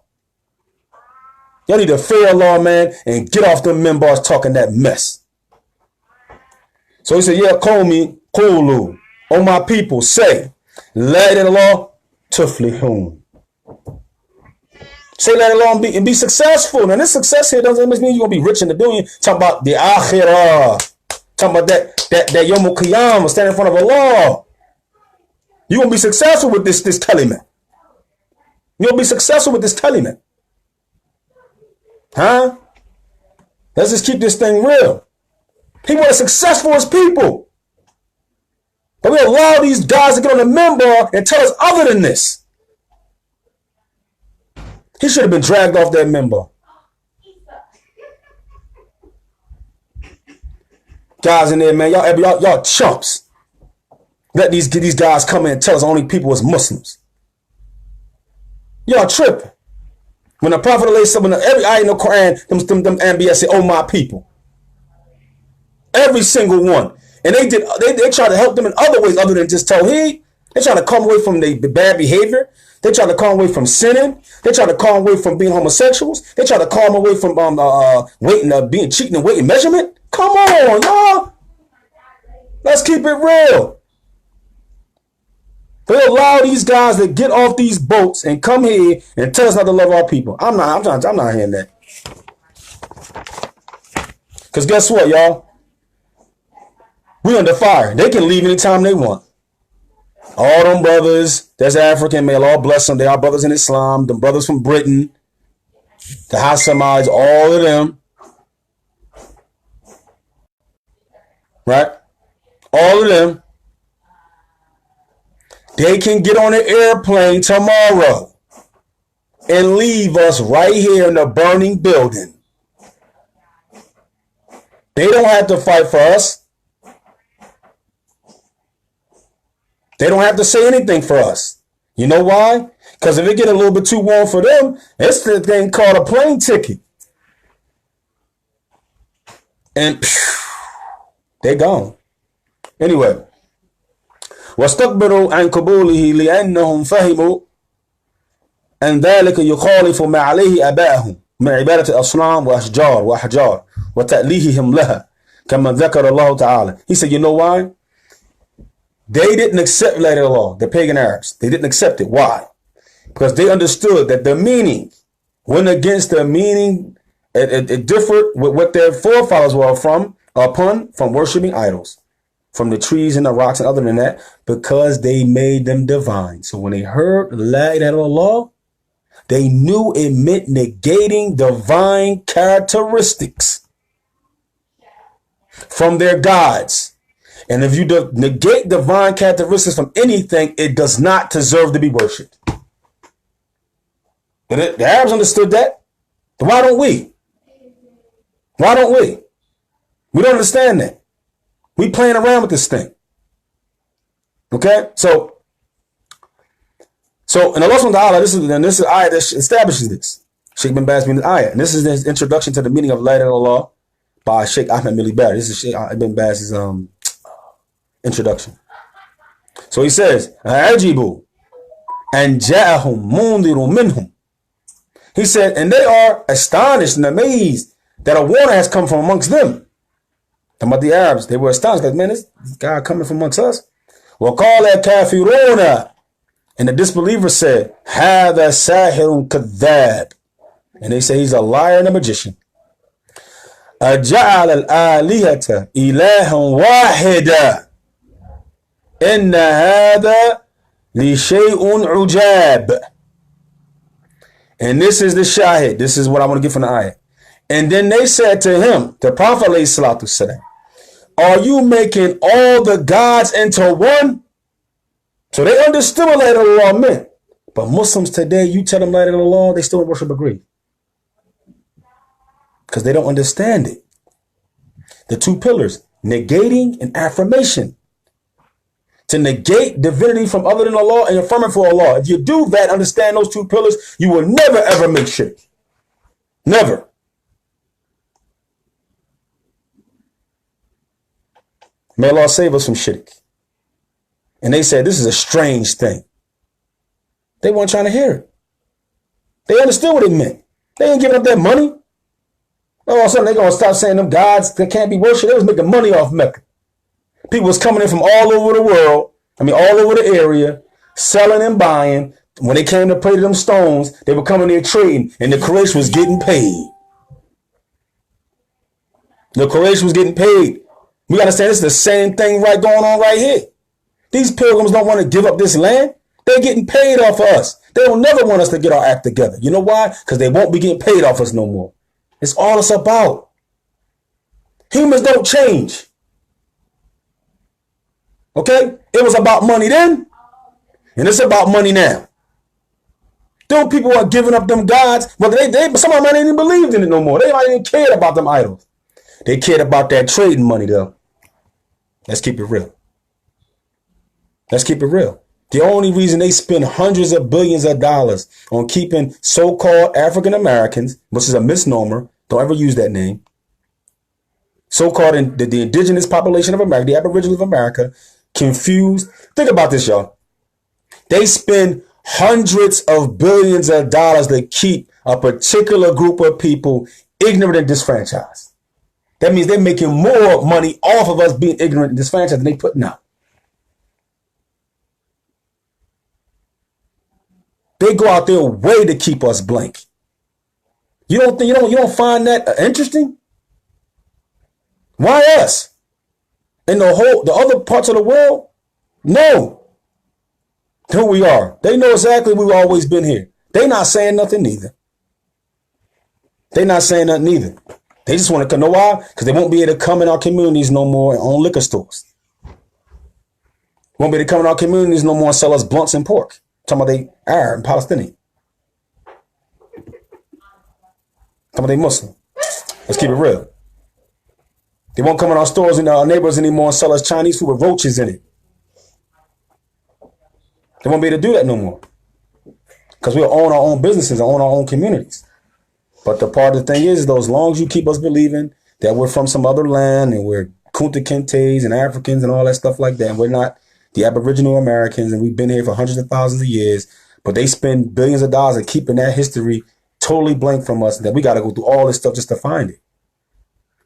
[SPEAKER 1] Y'all need to fear Allah, man, and get off them minbars talking that mess. So he said, yeah, call me, Qulu, O my people, say, La ilaha illallah tuflihun. Say La ilaha illallah and be successful. Now this success here doesn't mean you're going to be rich in the dunya. Talk about the akhirah. Talk about that Yawmul Qiyamah, standing in front of Allah. You're going to be successful with this kalima. You're going to be successful with this kalima. Huh? Let's just keep this thing real. People are successful as people. But we allow these guys to get on the minbar and tell us other than this. He should have been dragged off that minbar. Guys in there, man, y'all chumps. Let these guys come in and tell us only people was Muslims. Y'all tripping. When the Prophet said, when every ayah in the Quran, them Anbiya say, "Oh my people," every single one, and they try to help them in other ways other than just Tawheed. They try to come away from the bad behavior. They try to call them away from sinning. They try to call them away from being homosexuals. They try to call them away from being cheating and weight and measurement. Come on, y'all. Let's keep it real. They allow these guys to get off these boats and come here and tell us not to love our people. I'm not hearing that. Because guess what, y'all? We under fire. They can leave anytime they want. All them brothers that's African, may Allah bless them. They are brothers in Islam. The brothers from Britain, the Hassamites, all of them. Right? All of them. They can get on an airplane tomorrow and leave us right here in the burning building. They don't have to fight for us. They don't have to say anything for us. You know why? Because if it get a little bit too warm for them, it's the thing called a plane ticket. And they're gone. Anyway. واستكبروا عن قبوله لأنهم فهموا أن ذلك يخالف ما عليه آبائهم من عبادة الأصنام وأحجار وتأليههم لها كما ذكر الله تعالى. He said, you know why? They didn't accept later law, the pagan Arabs. They didn't accept it. Why? Because they understood that the meaning went against the meaning. It differed with what their forefathers were from worshiping idols, from the trees and the rocks and other than that, because they made them divine. So when they heard La ilaha illallah, they knew it meant negating divine characteristics from their gods. And if you negate divine characteristics from anything, it does not deserve to be worshipped. The Arabs understood that. Why don't we? Why don't we? We don't understand that. We playing around with this thing. Okay? So in Allah subhanahu wa ta'ala, this is an ayah that establishes this. Sheikh bin Baz means ayah. And this is his introduction to the meaning of La ilaha illallah by Sheikh Ahmed Milli Barry. This is Sheikh bin Baz's introduction. So he says, "Ajibu and ja'ahum mundirun minhum." He said, and they are astonished and amazed that a warner has come from amongst them. Talking about the Arabs, they were astonished that, man, this guy coming from amongst us. وَقَالَ الْكَافِرُونَ, and the disbelievers said, هَذَا سَاحِرٌ كَذَّابٌ, and they say he's a liar and a magician. أَجَعَلَ الْآلِهَةَ إِلَهًا وَاحِدًا إِنَّ هَذَا لِشَيْءٌ عُجَابٌ. And this is the shahid. This is what I want to get from the ayah. And then they said to him, the Prophet ﷺ, are you making all the gods into one? So they understood what La ilaha illallah meant. But Muslims today, you tell them La ilaha illallah, they still worship a Greek. Because they don't understand it. The two pillars, negating and affirmation. To negate divinity from other than Allah and affirm it for Allah. If you do that, understand those two pillars, you will never ever make shirk. Never. May Allah save us from shirk. And they said, this is a strange thing. They weren't trying to hear it. They understood what it meant. They ain't giving up their money. All of a sudden, they're going to stop saying them gods that can't be worshipped. They was making money off Mecca. People was coming in from all over the world. All over the area, selling and buying. When they came to pray to them stones, they were coming there trading, and the Quraysh was getting paid. The Quraysh was getting paid. We got to say this is the same thing going on right here. These pilgrims don't want to give up this land. They're getting paid off of us. They will never want us to get our act together. You know why? Because they won't be getting paid off us no more. It's all it's about. Humans don't change. Okay? It was about money then, and it's about money now. Them people are giving up them gods, but some of them ain't even believed in it no more. They not even cared about them idols. They cared about that trading money though. Let's keep it real. Let's keep it real. The only reason they spend hundreds of billions of dollars on keeping so-called African Americans, which is a misnomer, don't ever use that name, so-called the indigenous population of America, the Aboriginal of America, confused. Think about this, y'all. They spend hundreds of billions of dollars to keep a particular group of people ignorant and disfranchised. That means they're making more money off of us being ignorant and disfranchised than they putting out. They go out their way to keep us blank. You don't find that interesting? Why us? In the other parts of the world? No. Who we are. They know exactly we've always been here. They not saying nothing either. They not saying nothing either. They just want to know why? Because they won't be able to come in our communities no more and own liquor stores. Won't be able to come in our communities no more and sell us blunts and pork. Talking about they Arab and Palestinian. Talking about they Muslim. Let's keep it real. They won't come in our stores and our neighborhoods anymore and sell us Chinese food with roaches in it. They won't be able to do that no more. Because we'll own our own businesses and own our own communities. But the part of the thing is, though, as long as you keep us believing that we're from some other land and we're Kunta Kintes and Africans and all that stuff like that, and we're not the Aboriginal Americans, and we've been here for hundreds of thousands of years, but they spend billions of dollars in keeping that history totally blank from us, that we got to go through all this stuff just to find it.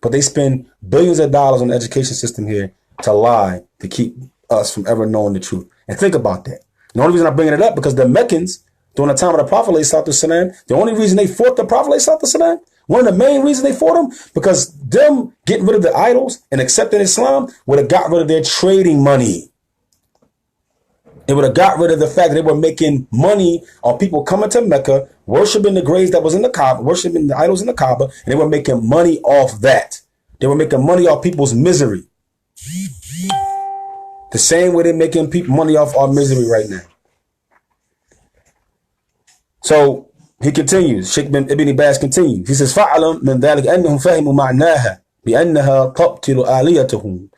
[SPEAKER 1] But they spend billions of dollars on the education system here to lie, to keep us from ever knowing the truth. And think about that. The only reason I'm bringing it up because the Meccans, during the time of the Prophet ﷺ, the only reason they fought the Prophet ﷺ, one of the main reasons they fought him, because them getting rid of the idols and accepting Islam would have got rid of their trading money. It would have got rid of the fact that they were making money on people coming to Mecca, worshiping the graves that was in the Kaaba, worshiping the idols in the Kaaba, and they were making money off that. They were making money off people's misery. The same way they're making people money off our misery right now. So he continues. Sheikh Ibn Abbas continues. He says, فَعْلَمْ مِنْ ذَلِكَ أَنَّهُمْ فَهِمُوا مَعْنَاهَا بِأَنَّهَا تَبْطِلُ آلِيَتَهُمْ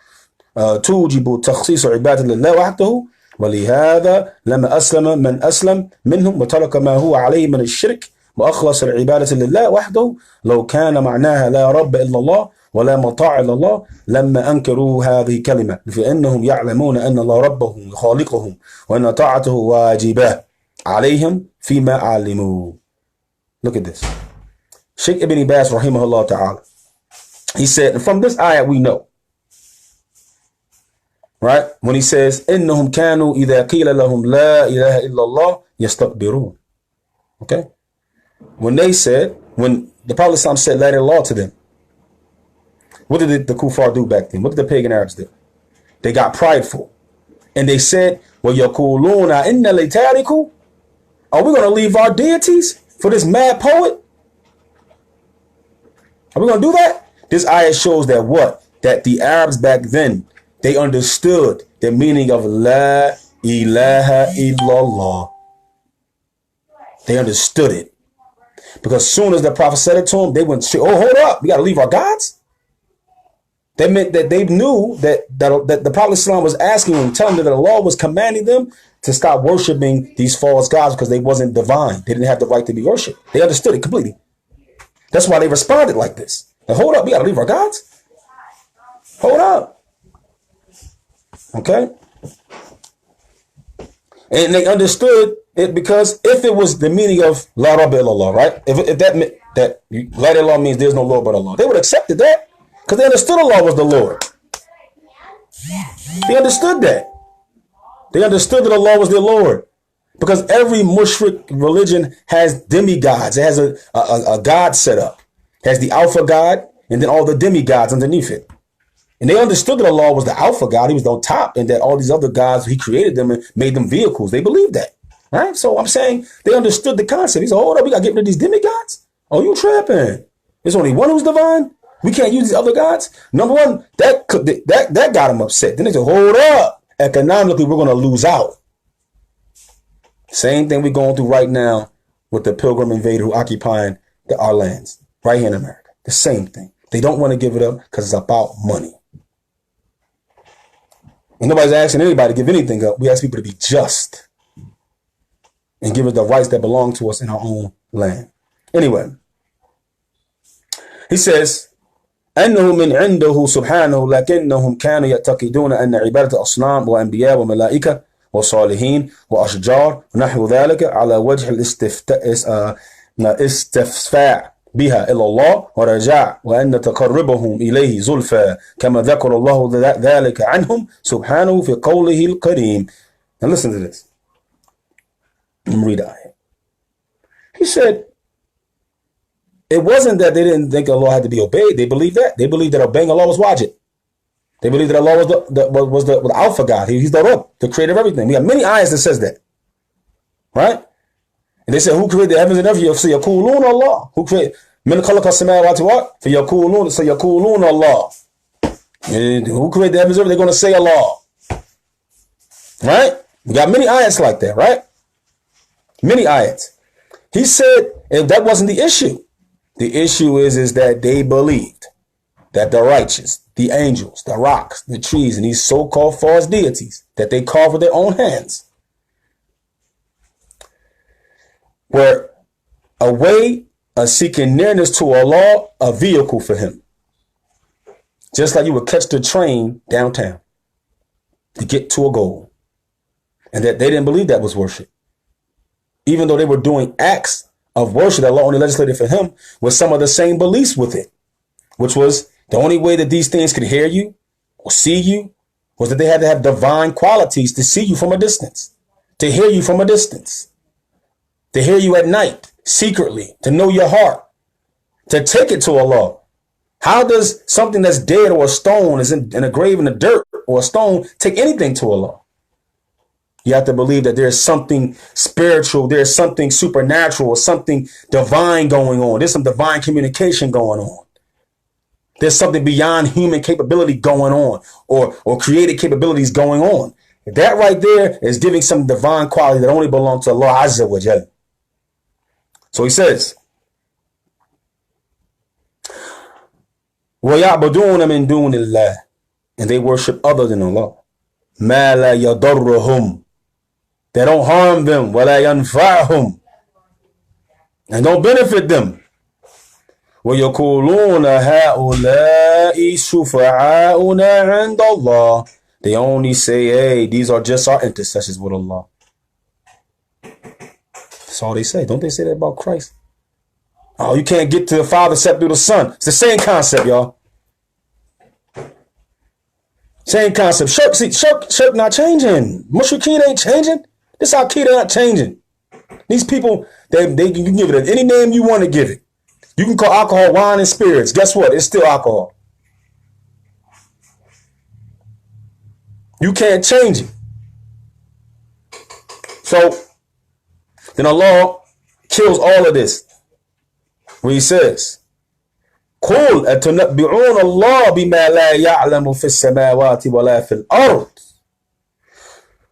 [SPEAKER 1] توجب تخصيص عبادة لله وحده ولهذا لما أسلم من أسلم منهم وترك ما هو عليه من الشرك وأخلص العبادة لله وحده لو كان معناها لا رب إلا الله ولا مطاع إلا الله لما أنكروا هذه الكلمة فإنهم يعلمون أن الله ربهم وخالقهم وأن طاعته واجبة عليهم فيما علموا. Look at this. Sheikh Ibn Abbas rahimahullah ta'ala. He said, and from this ayat we know, right? When he says, إِنَّهُمْ كَانُوا إِذَا قِيلَ لَهُمْ لَا إِلَهَ إِلَّا اللَّهِ يَسْتَكْبِرُونَ. Okay? When the Prophet said, La ilaha illallah to them, what did the kuffar do back then? What did the pagan Arabs do? They got prideful. And they said, وَيَقُولُونَ إِنَّ لَيْتَارِكُ. Are we going to leave our deities for this mad poet? Are we going to do that? This ayah shows that what? That the Arabs back then, they understood the meaning of La ilaha illallah. They understood it. Because as soon as the Prophet said it to them, they went straight, oh, hold up, we got to leave our gods? That meant that they knew that the Prophet was asking them, telling them that Allah was commanding them to stop worshiping these false gods because they wasn't divine. They didn't have the right to be worshipped. They understood it completely. That's why they responded like this. Like, hold up, we got to leave our gods? Hold up. Okay? And they understood it because if it was the meaning of La Rabba illallah, right? If that meant that La ilaha means there's no Lord but Allah, they would have accepted that because they understood Allah was the Lord. They understood that. They understood that Allah was their Lord. Because every mushrik religion has demigods. It has a god set up. It has the alpha god and then all the demigods underneath it. And they understood that Allah was the alpha god. He was on top, and that all these other gods, he created them and made them vehicles. They believed that. Right? So I'm saying they understood the concept. He said, hold up, we got to get rid of these demigods? Oh, you tripping. There's only one who's divine. We can't use these other gods. Number one, that got them upset. Then they said, hold up. Economically, we're going to lose out. Same thing we're going through right now with the pilgrim invader who occupying our lands right here in America. The same thing. They don't want to give it up because it's about money. And nobody's asking anybody to give anything up. We ask people to be just and give us the rights that belong to us in our own land. Anyway, he says, أنه من عنده سبحانه لكنهم كانوا يعتقدون أن عبادة أصنام وأنبياء وملائكة وصالحين وأشجار ونحو ذلك على وجه الاستفاء بها إلى الله ورجاء وأن تقربهم إليه زلفى كما ذكر الله ذلك عنهم سبحانه في قوله الكريم. Now listen to this. Let me read it. He said, it wasn't that they didn't think Allah had to be obeyed. They believed that. They believed that obeying Allah was wajib. They believed that Allah was the Alpha God. He's the Rabb, the creator of everything. We have many ayahs that says that. Right? And they said, who created the heavens and earth? فَيَقُولُونَ Allah. Who created? مِنْ خَلَقَ السَّمَاوَاتِ what? فَيَقُولُونَ Allah. And who created the heavens and earth? They're going to say Allah. Right? We got many ayats like that, right? Many ayats. He said, if that wasn't the issue. The issue is that they believed that the righteous, the angels, the rocks, the trees, and these so-called false deities that they carved with their own hands were a way of seeking nearness to Allah, a vehicle for him. Just like you would catch the train downtown to get to a goal. And that they didn't believe that was worship. Even though they were doing acts of worship that Allah only legislated for him, with some of the same beliefs with it, which was the only way that these things could hear you or see you was that they had to have divine qualities to see you from a distance, to hear you from a distance, to hear you at night secretly, to know your heart, to take it to Allah. How does something that's dead or a stone is in a grave in the dirt or a stone take anything to Allah? You have to believe that there's something spiritual, there's something supernatural, or something divine going on. There's some divine communication going on. There's something beyond human capability going on, or created capabilities going on. That right there is giving some divine quality that only belongs to Allah Azza wa Jal. So he says, وَيَعْبُدُونَ مِن دُونِ اللَّهِ, and they worship other than Allah. مَا لَا يَضُرُّهُمْ, they don't harm them, وَلَا يَنْفَعْهُمْ, and don't benefit them. وَيَقُولُونَ هَؤُلَاءِ شُفَعَاؤُنَا عِنْدَ اللَّهِ, they only say, hey, these are just our intercessors with Allah. That's all they say. Don't they say that about Christ? Oh, you can't get to the Father except through the Son. It's the same concept, y'all. Same concept. Shirk not changing. Mushrikeen ain't changing. This Aqidah not changing. These people, you can give it any name you want to give it. You can call alcohol wine and spirits. Guess what? It's still alcohol. You can't change it. So then Allah kills all of this. Where he says, قُلْ أَتُنَبِّعُونَ اللَّهَ بِمَا لَا يَعْلَمُ فِي السَّمَاوَاتِ وَلَا فِي الْأَرْضِ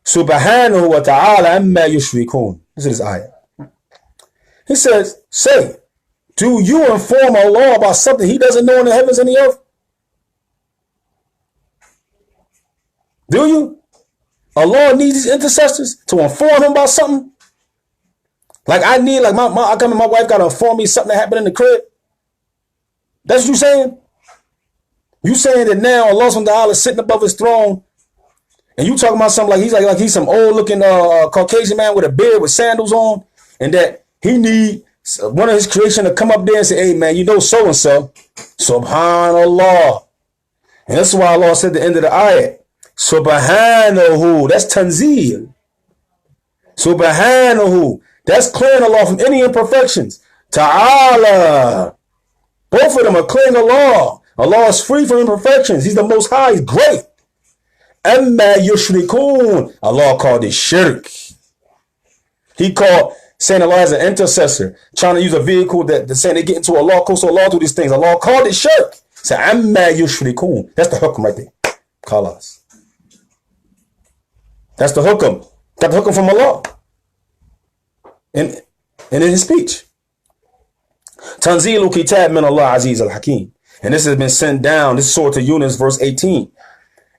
[SPEAKER 1] سُبْحَانَهُ وَتَعَالَى عَمَّا يُشْرِكُونَ. This is this ayah. He says, say, do you inform Allah about something he doesn't know in the heavens and the earth? Do you? Allah needs these intercessors to inform him about something? Like I need, like I come and my wife got to inform me something that happened in the crib? That's what you saying? You saying that now Allah subhanahu wa ta'ala is sitting above his throne, and you talking about something like he's some old looking Caucasian man with a beard with sandals on, and that he need one of his creation to come up there and say, hey man, you know so and so. Subhanallah. And that's why Allah said at the end of the ayat, Subhanahu, that's Tanzeel. Subhanahu, that's clearing Allah from any imperfections. Ta'ala, both of them are clearing Allah. Allah is free from imperfections. He's the most high, he's great. Amma yushrikun, Allah called it shirk. He called saying Allah as an intercessor, trying to use a vehicle that saying they get into Allah, close to Allah through these things. Allah called it shirk. Say amma yushrikun. That's the hukm right there. Call us. That's the hukm. Got the hukm from Allah. And in his speech. Tanzilu kitab min Allah Aziz al-Hakim. And this has been sent down. This is Surah to Yunus, verse 18.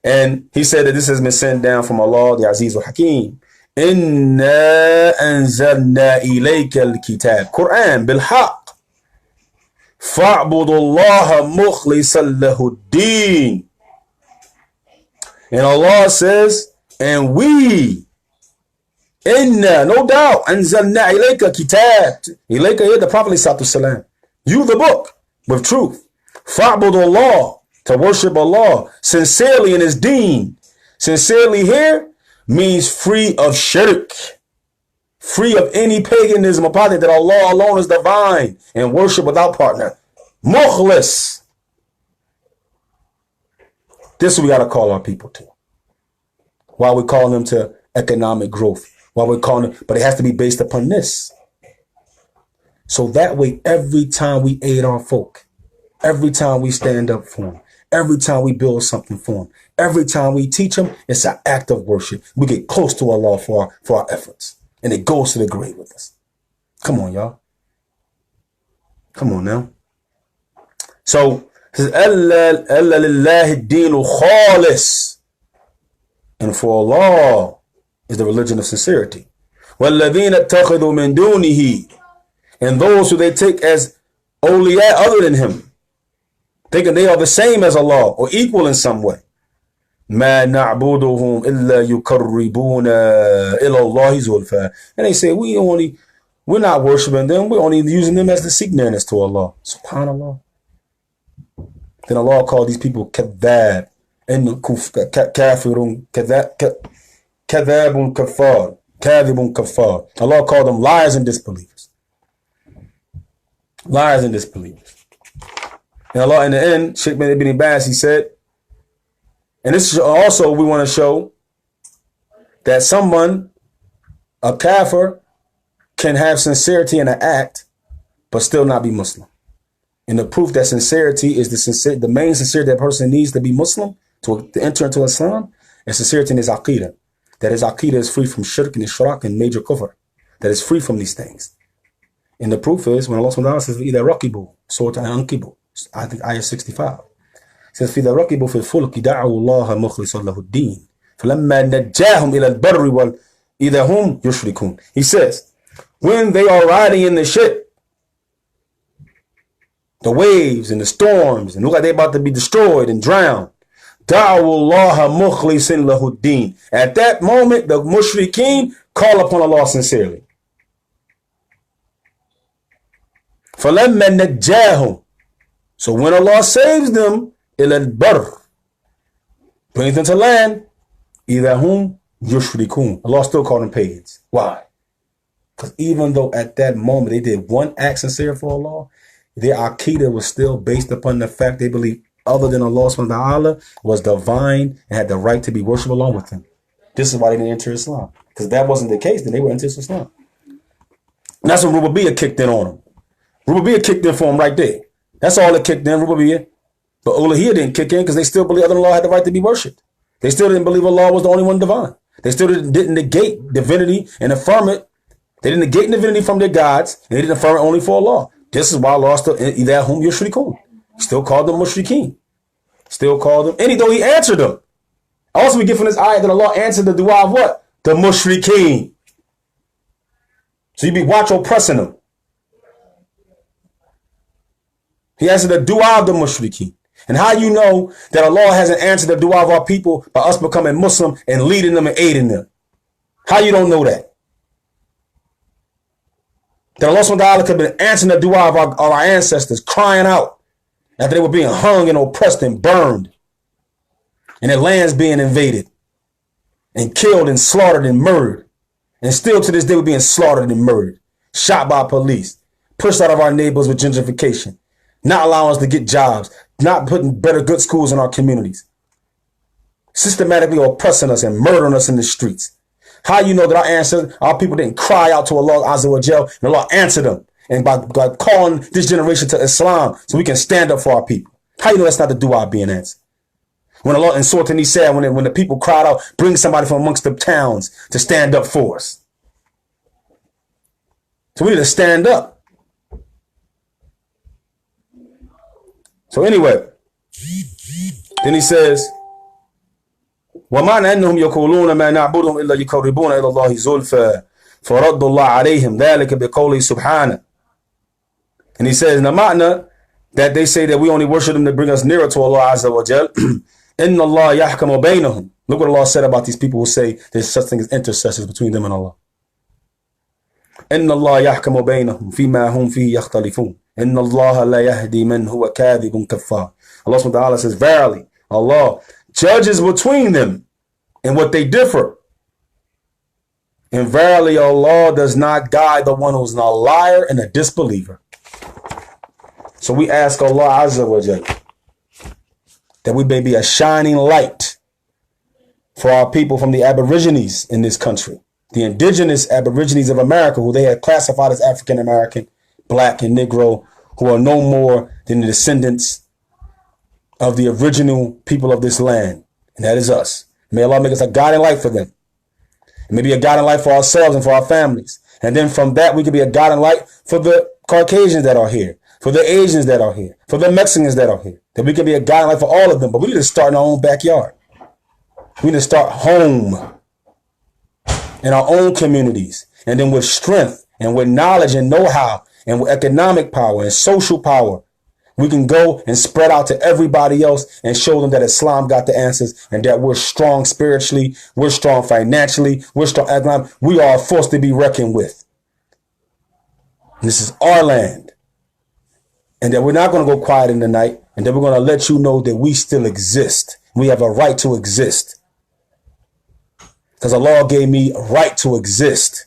[SPEAKER 1] And he said that this has been sent down from Allah, the Aziz al-Hakim. Inna anzalna ilayka al-kitab. Quran bil-haq. Fa'budu Allah mukhlisan lahu ad-din. And Allah says, and we, inna, no doubt, anzalna ilayka kitab. Ilayka is the Prophet ﷺ. You the book with truth. Fa'budu Allah, to worship Allah sincerely in his deen. Sincerely here means free of shirk, free of any paganism upon it, that Allah alone is divine and worship without partner. Mukhlis. This is what we got to call our people to. Why we call them to economic growth. Why we call them, but it has to be based upon this. So that way, every time we aid our folk, every time we stand up for them, every time we build something for them, every time we teach them, it's an act of worship. We get close to Allah for our efforts. And it goes to the grave with us. Come on, y'all. Come on now. So, it says, Alla lillahi dinu khalis. And for Allah is the religion of sincerity. وَالَّذِينَ اتَّخِذُوا مِن دُونِهِ. And those who they take as awliya other than him, thinking they are the same as Allah or equal in some way. مَا نَعْبُدُهُمْ إِلَّا يُقَرِّبُونَ إِلَى اللَّهِ زُلْفَى. And they say, we're not worshiping them, we're only using them as the seek nearness to Allah. SubhanAllah. Then Allah called these people kadhab and kafirun, kadhabun kafar, kadhibun kafar. Allah called them liars and disbelievers. Liars and disbelievers. And Allah in the end, Sheikh Ibn Abbas, he said, and this is also, we want to show that someone, a kafir, can have sincerity in an act, but still not be Muslim. And the proof that sincerity is the main sincerity that person needs to be Muslim, to enter into Islam, and sincerity in his aqidah. That his aqidah is free from shirk and ishraq and major kufr. That is free from these things. And the proof is when Allah subhanahu wa ta'ala says, إِذَا رَقِبُوا Surah Al-Anqibu, I think ayah 65. It says, فِإِذَا رَقِبُوا فِي الْفُلْكِ دَعَوُوا اللَّهَ مُخْلِصًا لَهُ الدِّينَ فَلَمَّا نَجَّاهُمْ إِلَى الْبَرِّ وَإِذَا هُمْ يُشْرِكُونَ. He says, when they are riding in the ship, the waves and the storms, and look like they're about to be destroyed and drowned, دَعَوُوا اللَّهَ مُخْلِصًا لَهُ الدِّينَ. At that moment, the mushrikeen call upon Allah sincerely. فَلَمَّا نَجَّاهُمْ. So when Allah saves them, إِلَى الْبَرِّ, brings them to land, إِذَا هُمْ يُشْرِكُونَ. Allah still called them pagans. Why? Because even though at that moment they did one act sincere for Allah, their aqidah was still based upon the fact they believe other than Allah subhanahu wa ta'ala was divine and had the right to be worshipped along with him. This is why they didn't enter Islam. Because if that wasn't the case, then they would enter Islam. And that's when Rubaiyah kicked in on them. Rubaiyah kicked in for them right there. That's all that kicked in, Rubaiyah. But Uluhiyyah didn't kick in because they still believe other than Allah had the right to be worshipped. They still didn't believe Allah was the only one divine. They still didn't negate divinity and affirm it. They didn't negate divinity from their gods, and they didn't affirm it only for Allah. This is why Allah still, إِذَا هُمْ يُشْرِكُونَ. Still called them mushrikeen. Still called them, and though he answered them. Also, we get from this ayat that Allah answered the dua of what? The mushrikeen. So you watch oppressing them. He answered the dua of the mushrikeen. And how you know that Allah hasn't answered the dua of our people by us becoming Muslim and leading them and aiding them? How you don't know that? That Allah subhanahu wa ta'ala could have been answering the dua of our ancestors, crying out after they were being hung and oppressed and burned, and their lands being invaded and killed and slaughtered and murdered. And still to this day we're being slaughtered and murdered, shot by police, pushed out of our neighborhoods with gentrification, not allowing us to get jobs, not putting better good schools in our communities, systematically oppressing us and murdering us in the streets. How you know that our ancestors, our people didn't cry out to Allah Azza wa Jal and Allah answered them, and by calling this generation to Islam so we can stand up for our people? How you know that's not the dua being answered? When Allah in Surah An-Nisa, when the people cried out, bring somebody from amongst the towns to stand up for us. So we need to stand up. So anyway, then he says, وَمَعْنَا أَنَّهُمْ يَقُولُونَ مَا نَعْبُدُهُمْ إِلَّا يُقَرِّبُونَ إِلَى اللَّهِ زُلْفَى فَرَدُّ اللَّهِ عَلَيْهِمْ ذَلِكَ بِقَوْلِهِ سُبْحَانَهُ. And he says, Nama'na, that they say that we only worship them to bring us nearer to Allah Azza wa Jal. Inna Allah yahkamu baynahum. Look what Allah said about these people who say there's such thing as intercessors between them and Allah. Inna Allah yahkamu baynahum fima hum fihi yakhtalifun. Inna Allah la yahdi man huwa kadhibun kaffar. Allah subhanahu wa ta'ala says, verily, Allah judges between them in what they differ. And verily, Allah does not guide the one who's a liar and a disbeliever. So we ask Allah Azza wa Jal that we may be a shining light for our people from the Aborigines in this country, the indigenous Aborigines of America, who they had classified as African American, Black, and Negro, who are no more than the descendants of the original people of this land, and that is us. May Allah make us a guiding light for them, and maybe a guiding light for ourselves and for our families. And then from that, we can be a guiding light for the Caucasians that are here, for the Asians that are here, for the Mexicans that are here, that we can be a guiding light for all of them. But we need to start in our own backyard. We need to start home in our own communities, and then with strength and with knowledge and know-how and with economic power and social power, we can go and spread out to everybody else and show them that Islam got the answers and that we're strong spiritually, we're strong financially, we're strong economically. We are a force to be reckoned with. And this is our land. And that we're not going to go quiet in the night, and that we're going to let you know that we still exist. We have a right to exist. Because Allah gave me a right to exist.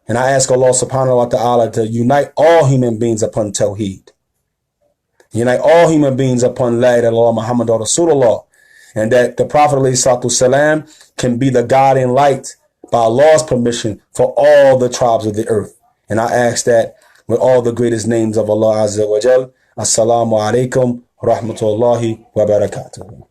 [SPEAKER 1] And I ask Allah subhanahu wa ta'ala to unite all human beings upon Tawheed. Unite all human beings upon La ilaha illallah Muhammadur Rasulullah. And that the Prophet ﷺ can be the guiding light by Allah's permission for all the tribes of the earth. And I ask that with all the greatest names of Allah Azza wa Jal. Assalamu alaikum wa rahmatullahi wa barakatuh.